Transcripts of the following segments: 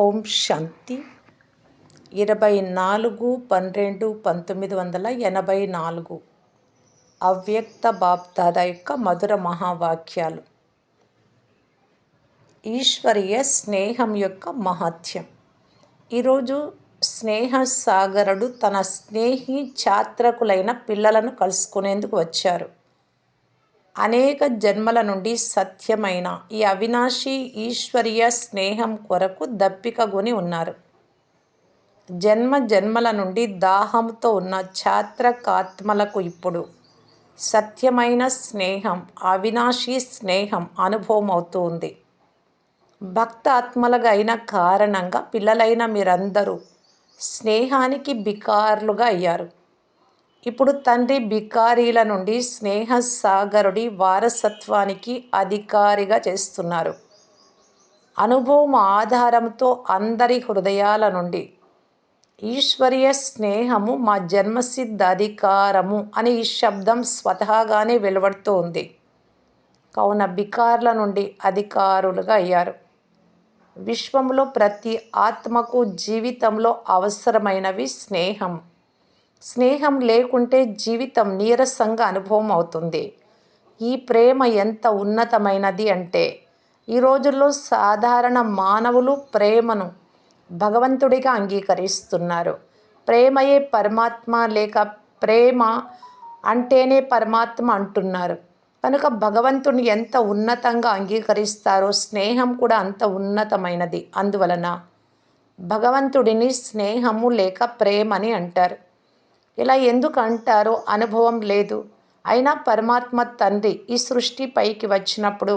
ఓం శాంతి 24/12/1984 అవ్యక్త బాప్దాదా యొక్క మధుర మహావాక్యాలు. ఈశ్వరీయ స్నేహం యొక్క మహత్యం. ఈరోజు స్నేహ సాగరుడు తన స్నేహి చాత్రకులైన పిల్లలను కలుసుకునేందుకు వచ్చారు. అనేక జన్మల నుండి సత్యమైన ఈ అవినాశి ఈశ్వరీయ స్నేహం కొరకు దప్పికగొని ఉన్నారు. జన్మ జన్మల నుండి దాహంతో ఉన్న ఛాత్రకాత్మలకు ఇప్పుడు సత్యమైన స్నేహం, అవినాశి స్నేహం అనుభవం అవుతూ ఉంది. భక్త ఆత్మలుగా అయిన కారణంగా పిల్లలైన మీరందరూ స్నేహానికి బికారులుగా అయ్యారు. ఇప్పుడు తండ్రి బికారీల నుండి స్నేహ సాగరుడి వారసత్వానికి అధికారిగా చేస్తున్నారు. అనుభవం ఆధారంతో అందరి హృదయాల నుండి ఈశ్వరీయ స్నేహము మా జన్మసిద్ధ అధికారము అని ఈ శబ్దం స్వతహాగానే వెలువడుతూ ఉంది. కావున బికార్ల నుండి అధికారులుగా అయ్యారు. విశ్వంలో ప్రతి ఆత్మకు జీవితంలో అవసరమైనవి స్నేహం. స్నేహం లేకుంటే జీవితం నీరసంగా అనుభవం అవుతుంది. ఈ ప్రేమ ఎంత ఉన్నతమైనది అంటే ఈ రోజుల్లో సాధారణ మానవులు ప్రేమను భగవంతుడిగా అంగీకరిస్తున్నారు. ప్రేమయే పరమాత్మ లేక ప్రేమ అంటేనే పరమాత్మ అంటున్నారు. కనుక భగవంతుని ఎంత ఉన్నతంగా అంగీకరిస్తారో స్నేహం కూడా అంత ఉన్నతమైనది. అందువలన భగవంతుడిని స్నేహము లేక ప్రేమని అంటారు. ఇలా ఎందుకు అంటారో అనుభవం లేదు. అయినా పరమాత్మ తండ్రి ఈ సృష్టిపైకి వచ్చినప్పుడు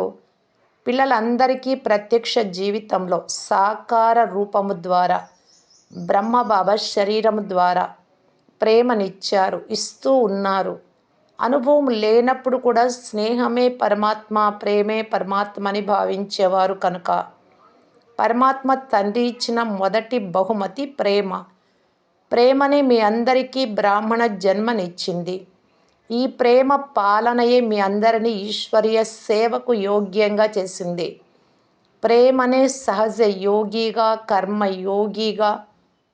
పిల్లలందరికీ ప్రత్యక్ష జీవితంలో సాకార రూపము ద్వారా బ్రహ్మబాబా శరీరము ద్వారా ప్రేమనిచ్చారు, ఇస్తూ ఉన్నారు. అనుభవం లేనప్పుడు కూడా స్నేహమే పరమాత్మ, ప్రేమే పరమాత్మ అని భావించేవారు. కనుక పరమాత్మ తండ్రి ఇచ్చిన మొదటి బహుమతి ప్రేమ. ప్రేమనే మీ అందరికీ బ్రాహ్మణ జన్మనిచ్చింది. ఈ ప్రేమ పాలనయే మీ అందరినీ ఈశ్వరీయ సేవకు యోగ్యంగా చేసింది. ప్రేమనే సహజ యోగిగా, కర్మ యోగిగా,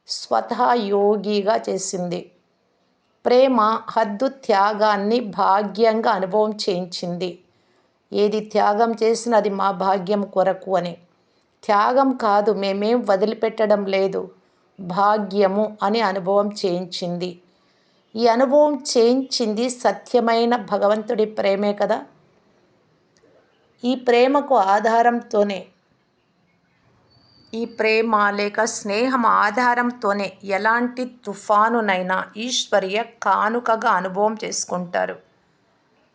స్వతహా యోగిగా చేసింది. ప్రేమ హద్దు త్యాగాన్ని భాగ్యంగా అనుభవం చేయించింది. ఏది త్యాగం చేసినా అది మా భాగ్యం కొరకు అని. త్యాగం కాదు, మేమేం వదిలిపెట్టడం లేదు, భాగ్యము అని అనుభవం చేయించింది. ఈ అనుభవం చేయించింది సత్యమైన భగవంతుడి ప్రేమే కదా. ఈ ప్రేమకు ఆధారంతోనే, ఈ ప్రేమ లేక స్నేహం ఆధారంతోనే ఎలాంటి తుఫానునైనా ఈశ్వరీయ కానుకగా అనుభవం చేసుకుంటారు.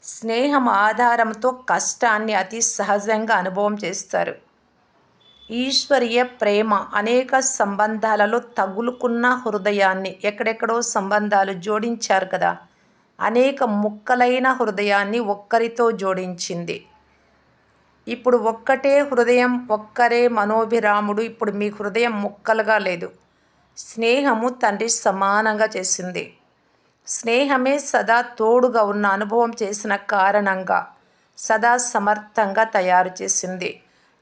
స్నేహం ఆధారంతో కష్టాన్ని అతి సహజంగా అనుభవం చేస్తారు. ఈశ్వరీయ ప్రేమ అనేక సంబంధాలలో తగులుకున్న హృదయాన్ని, ఎక్కడెక్కడో సంబంధాలు జోడించారు కదా, అనేక ముక్కలైన హృదయాన్ని ఒక్కరితో జోడించింది. ఇప్పుడు ఒక్కటే హృదయం, ఒక్కరే మనోభిరాముడు. ఇప్పుడు మీ హృదయం ముక్కలుగా లేదు. స్నేహము తండ్రి సమానంగా చేసింది. స్నేహమే సదా తోడుగా ఉన్న అనుభవం చేసిన కారణంగా సదా సమర్థంగా తయారు చేసింది.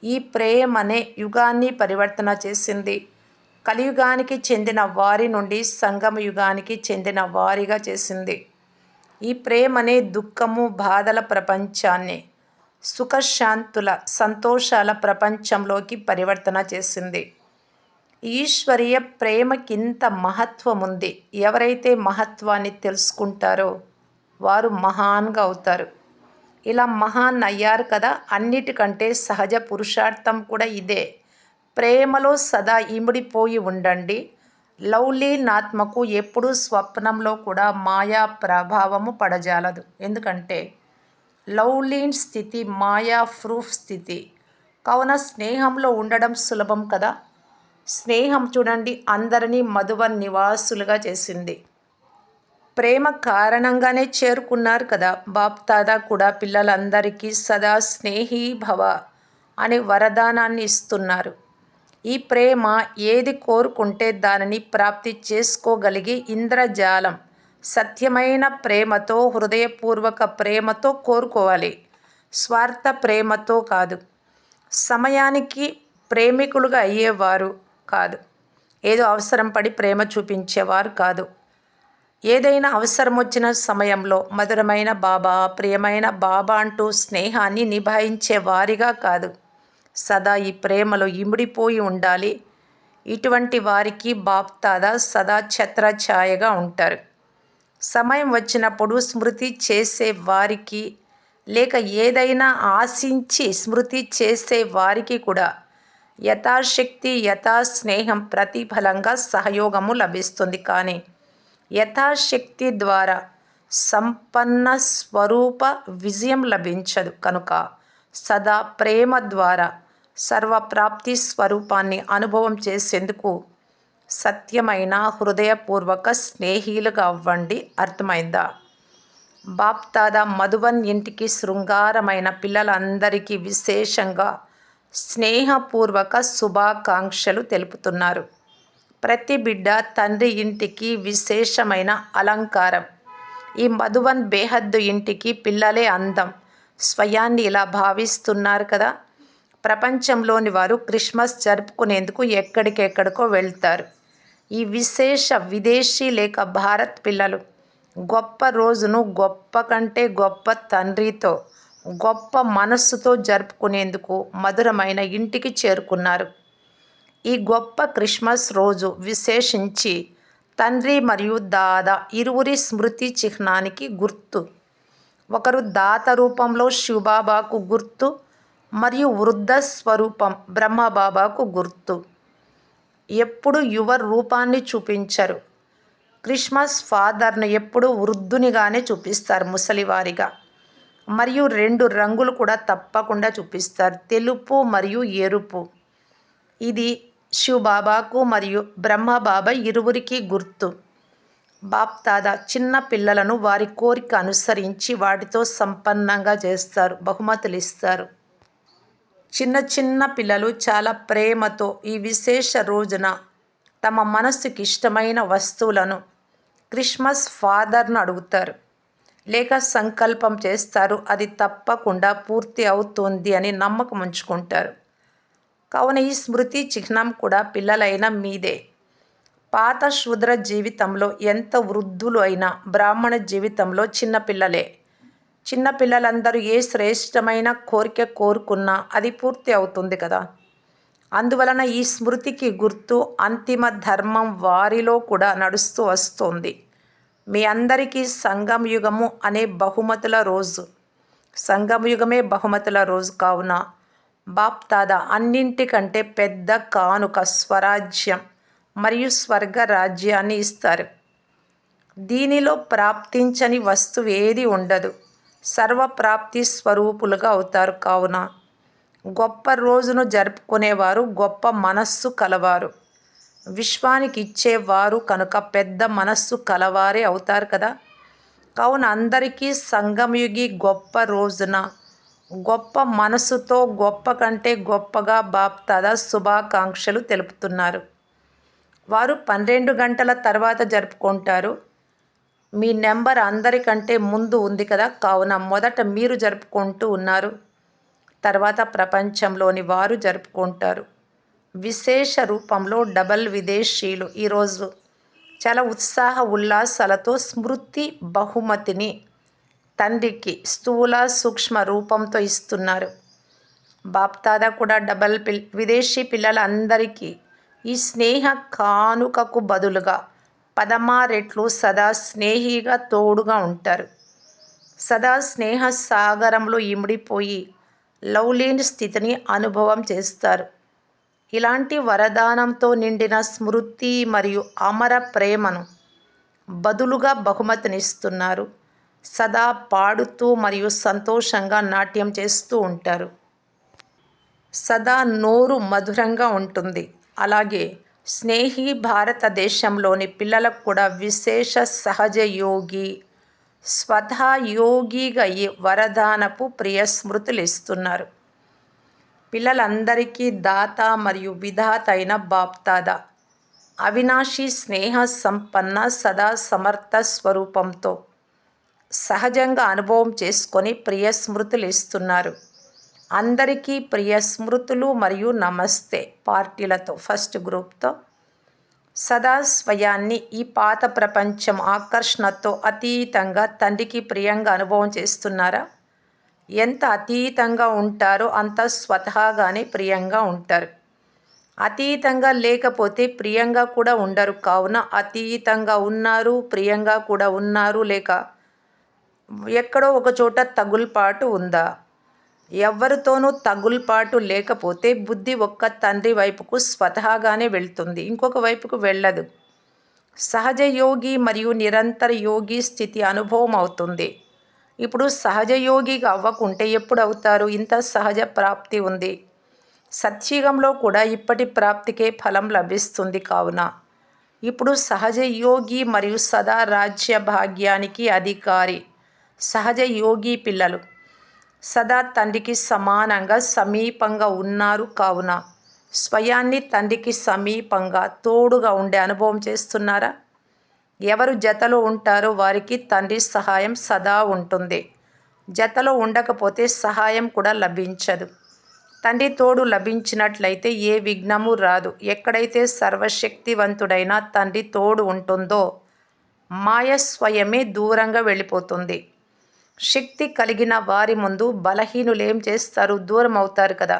ఈ ప్రేమనే యుగాన్ని పరివర్తన చేసింది. కలియుగానికి చెందిన వారి నుండి సంగమ యుగానికి చెందిన వారిగా చేసింది. ఈ ప్రేమనే దుఃఖము, బాధల ప్రపంచాన్ని సుఖశాంతుల, సంతోషాల ప్రపంచంలోకి పరివర్తన చేసింది. ఈశ్వరీయ ప్రేమకింత మహత్వం ఉంది. ఎవరైతే మహత్వాన్ని తెలుసుకుంటారో వారు మహాన్గా అవుతారు. ఇలా మహాన్ అయ్యారు కదా. అన్నిటికంటే సహజ పురుషార్థం కూడా ఇదే. ప్రేమలో సదా ఇమిడిపోయి ఉండండి. లౌలీనాత్మకు ఎప్పుడూ స్వప్నంలో కూడా మాయా ప్రభావము పడజాలదు. ఎందుకంటే లౌలీన్ స్థితి మాయా ప్రూఫ్ స్థితి. కావున స్నేహంలో ఉండడం సులభం కదా. స్నేహం చూడండి అందరినీ మధువన్ నివాసులుగా చేసింది. ప్రేమ కారణంగానే చేరుకున్నారు కదా. బాప్దాదా కూడా పిల్లలందరికీ సదా స్నేహీ భవ అనే వరదానాన్ని ఇస్తున్నారు. ఈ ప్రేమ ఏది కోరుకుంటే దానిని ప్రాప్తి చేసుకోగలిగే ఇంద్రజాలం. సత్యమైన ప్రేమతో, హృదయపూర్వక ప్రేమతో కోరుకోవాలి, స్వార్థ ప్రేమతో కాదు. సమయానికి ప్రేమికులుగా అయ్యేవారు కాదు. ఏదో అవసరం పడి ప్రేమ చూపించేవారు కాదు. ఏదైనా అవసరం వచ్చిన సమయంలో మధురమైన బాబా, ప్రియమైన బాబా అంటూ స్నేహాన్ని నిభాయించే వారిగా కాదు. సదా ఈ ప్రేమలో ఇమిడిపోయి ఉండాలి. ఇటువంటి వారికి బాప్దాదా సదా ఛత్రఛాయగా ఉంటారు. సమయం వచ్చినప్పుడు స్మృతి చేసే వారికి, లేక ఏదైనా ఆశించి స్మృతి చేసే వారికి కూడా యథాశక్తి యథాస్నేహం ప్రతిఫలంగా సహయోగము లభిస్తుంది. కానీ యథాశక్తి ద్వారా సంపన్న స్వరూప విజయం లభించదు. కనుక సదా ప్రేమ ద్వారా సర్వప్రాప్తి స్వరూపాన్ని అనుభవం చేసేందుకు సత్యమైన హృదయపూర్వక స్నేహిలుగా అవ్వండి. అర్థమైందా? బాప్దాదా మధువన్ ఇంటికి శృంగారమైన పిల్లలందరికీ విశేషంగా స్నేహపూర్వక శుభాకాంక్షలు తెలుపుతున్నారు. ప్రతి బిడ్డ తండ్రి ఇంటికి విశేషమైన అలంకారం. ఈ మధువన్ బేహద్దు ఇంటికి పిల్లలే అందం. స్వయాన్ని ఇలా భావిస్తున్నారు కదా. ప్రపంచంలోని వారు క్రిస్మస్ జరుపుకునేందుకు ఎక్కడికెక్కడికో వెళ్తారు. ఈ విశేష విదేశీ లేక భారత్ పిల్లలు గొప్ప రోజును గొప్ప కంటే గొప్ప తండ్రితో, గొప్ప మనస్సుతో జరుపుకునేందుకు మధురమైన ఇంటికి చేరుకున్నారు. ఈ గొప్ప క్రిస్మస్ రోజు విశేషించి తండ్రి మరియు దాదా ఇరువురి స్మృతి చిహ్నానికి గుర్తు. ఒకరు దాత రూపంలో శివబాబాకు గుర్తు మరియు వృద్ధ స్వరూపం బ్రహ్మబాబాకు గుర్తు. ఎప్పుడు యువ రూపాన్ని చూపించరు. క్రిస్మస్ ఫాదర్ను ఎప్పుడు వృద్ధునిగానే చూపిస్తారు, ముసలివారిగా. మరియు 2 రంగులు కూడా తప్పకుండా చూపిస్తారు, తెలుపు మరియు ఎరుపు. ఇది శివబాబాకు మరియు బ్రహ్మబాబా ఇరువురికి గుర్తు. బాప్దాదా చిన్న పిల్లలను వారి కోరిక అనుసరించి వాటితో సంపన్నంగా చేస్తారు, బహుమతులు ఇస్తారు. చిన్న చిన్న పిల్లలు చాలా ప్రేమతో ఈ విశేష రోజున తమ మనస్సుకి ఇష్టమైన వస్తువులను క్రిస్మస్ ఫాదర్ను అడుగుతారు, లేక సంకల్పం చేస్తారు. అది తప్పకుండా పూర్తి అవుతుంది అని నమ్మకం ఉంచుకుంటారు. కావున ఈ స్మృతి చిహ్నం కూడా పిల్లలైన మీదే. పాత శూద్ర జీవితంలో ఎంత వృద్ధులు అయినా బ్రాహ్మణ జీవితంలో చిన్నపిల్లలే. చిన్నపిల్లలందరూ ఏ శ్రేష్టమైన కోరిక కోరుకున్నా అది పూర్తి అవుతుంది కదా. అందువలన ఈ స్మృతికి గుర్తు అంతిమ ధర్మం వారిలో కూడా నడుస్తూ వస్తుంది. మీ అందరికీ సంగమయుగము అనే బహుమతుల రోజు. సంగమయుగమే బహుమతుల రోజు. కావున బాప్దాదా అన్నింటికంటే పెద్ద కానుక స్వరాజ్యం మరియు స్వర్గ రాజ్యాన్ని ఇస్తారు. దీనిలో ప్రాప్తించని వస్తువు ఏది ఉండదు. సర్వప్రాప్తి స్వరూపులుగా అవుతారు. కావున గొప్ప రోజును జరుపుకునేవారు గొప్ప మనస్సు కలవారు, విశ్వానికి ఇచ్చేవారు కనుక పెద్ద మనస్సు కలవారే అవుతారు కదా. కావున అందరికీ సంగమయుగి గొప్ప రోజున గొప్ప మనసుతో గొప్ప కంటే గొప్పగా బాప్దాదా శుభాకాంక్షలు తెలుపుతున్నారు. వారు 12 గంటల తర్వాత జరుపుకుంటారు. మీ నెంబర్ అందరికంటే ముందు ఉంది కదా. కావున మొదట మీరు జరుపుకుంటూ ఉన్నారు, తర్వాత ప్రపంచంలోని వారు జరుపుకుంటారు. విశేష రూపంలో డబల్ విదేశీయులు ఈరోజు చాలా ఉత్సాహ ఉల్లాసాలతో స్మృతి బహుమతిని తండ్రికి స్థూల సూక్ష్మ రూపంతో ఇస్తున్నారు. బాప్దాదా కూడా డబల్ విదేశీ పిల్లలందరికీ ఈ స్నేహ కానుకకు బదులుగా 16 రెట్లు సదా స్నేహిగా తోడుగా ఉంటారు. సదా స్నేహ సాగరంలో ఇమిడిపోయి లవ్లీన్ స్థితిని అనుభవం చేస్తారు. ఇలాంటి వరదానంతో నిండిన స్మృతి మరియు అమర ప్రేమను బదులుగా బహుమతినిస్తున్నారు. సదా పాడుతూ మరియు సంతోషంగా నాట్యం చేస్తూ ఉంటారు. సదా నోరు మధురంగా ఉంటుంది. అలాగే స్నేహి భారతదేశంలోని పిల్లలకు కూడా విశేష సహజ యోగి, స్వతహా యోగిగా ఈ వరదానపు ప్రియ స్మృతులు ఇస్తున్నారు. పిల్లలందరికీ దాత మరియు విధాత అయిన బాప్దాదా అవినాశి స్నేహ సంపన్న సదా సమర్థ స్వరూపంతో సహజంగా అనుభవం చేసుకొని ప్రియ స్మృతులు ఇస్తున్నారు. అందరికీ ప్రియ స్మృతులు మరియు నమస్తే. పార్టీలతో ఫస్ట్ గ్రూప్తో సదా స్వయాన్ని ఈ పాత ప్రపంచం ఆకర్షణతో అతీతంగా తండ్రికి ప్రియంగా అనుభవం చేస్తున్నారా? ఎంత అతీతంగా ఉంటారో అంత స్వతహాగానే ప్రియంగా ఉంటారు. అతీతంగా లేకపోతే ప్రియంగా కూడా ఉండరు. కావున అతీతంగా ఉన్నారు, ప్రియంగా కూడా ఉన్నారు, లేక ఎక్కడో ఒక చోట తగుల్పాటు ఉందా? ఎవ్వరితోనూ తగుల్పాటు లేకపోతే బుద్ధి ఒక్క తండ్రి వైపుకు స్వతహాగానే వెళ్తుంది, ఇంకొక వైపుకు వెళ్ళదు. సహజ యోగి మరియు నిరంతర యోగి స్థితి అనుభవం అవుతుంది. ఇప్పుడు సహజ యోగిగా అవ్వకుంటే ఎప్పుడు అవుతారు? ఇంత సహజ ప్రాప్తి ఉంది. సత్యుగంలో కూడా ఇప్పటి ప్రాప్తికే ఫలం లభిస్తుంది. కావున ఇప్పుడు సహజ యోగి మరియు సదా రాజ్య భాగ్యానికి అధికారి సహజ యోగి పిల్లలు సదా తండ్రికి సమానంగా సమీపంగా ఉన్నారు. కావున స్వయాన్ని తండ్రికి సమీపంగా తోడుగా ఉండే అనుభవం చేస్తున్నారా? ఎవరు జతలో ఉంటారో వారికి తండ్రి సహాయం సదా ఉంటుంది. జతలో ఉండకపోతే సహాయం కూడా లభించదు. తండ్రి తోడు లభించినట్లయితే ఏ విఘ్నము రాదు. ఎక్కడైతే సర్వశక్తివంతుడైన తండ్రి తోడు ఉంటుందో మాయ స్వయమే దూరంగా వెళ్ళిపోతుంది. శక్తి కలిగిన వారి ముందు బలహీనులేం చేస్తారు? దూరం అవుతారు కదా.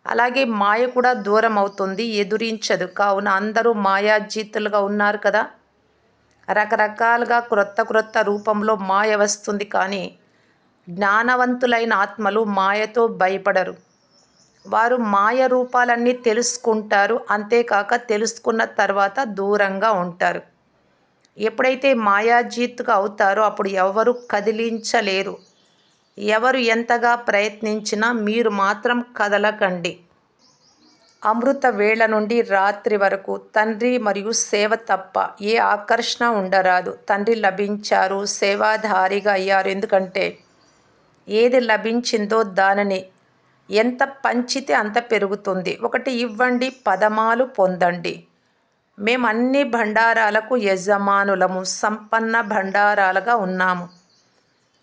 అలాగే మాయ కూడా దూరం అవుతుంది, ఎదురించదు. కావున అందరూ మాయాజీతులుగా ఉన్నారు కదా. రకరకాలుగా క్రొత్త రూపంలో మాయ వస్తుంది. కానీ జ్ఞానవంతులైన ఆత్మలు మాయతో భయపడరు. వారు మాయ రూపాలన్నీ తెలుసుకుంటారు. అంతేకాక తెలుసుకున్న తర్వాత దూరంగా ఉంటారు. ఎప్పుడైతే మాయాజీతుగా అవుతారో అప్పుడు ఎవరు కదిలించలేరు. ఎవరు ఎంతగా ప్రయత్నించినా మీరు మాత్రం కదలకండి. అమృత వేళ నుండి రాత్రి వరకు తండ్రి మరియు సేవ తప్ప ఏ ఆకర్షణ ఉండరాదు. తండ్రి లభించారు, సేవాధారిగా అయ్యారు. ఎందుకంటే ఏది లభించిందో దానిని ఎంత పంచితే అంత పెరుగుతుంది. ఒకటి ఇవ్వండి, పదమాలు పొందండి. మేము అన్ని భండారాలకు యజమానులము, సంపన్న భండారాలుగా ఉన్నాము.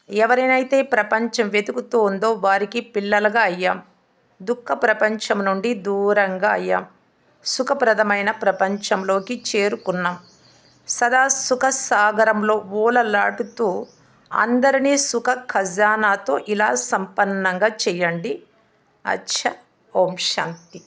ఎవరినైతే ప్రపంచం వెతుకుతూ ఉందో వారికి పిల్లలుగా అయ్యాం. దుఃఖ ప్రపంచం నుండి దూరంగా అయ్యాం. సుఖప్రదమైన ప్రపంచంలోకి చేరుకున్నాం. సదా సుఖ సాగరంలో ఓలలాడుతూ అందరినీ సుఖ ఖజానాతో ఇలా సంపన్నంగా చెయ్యండి. అచ్చా. ఓం శాంతి.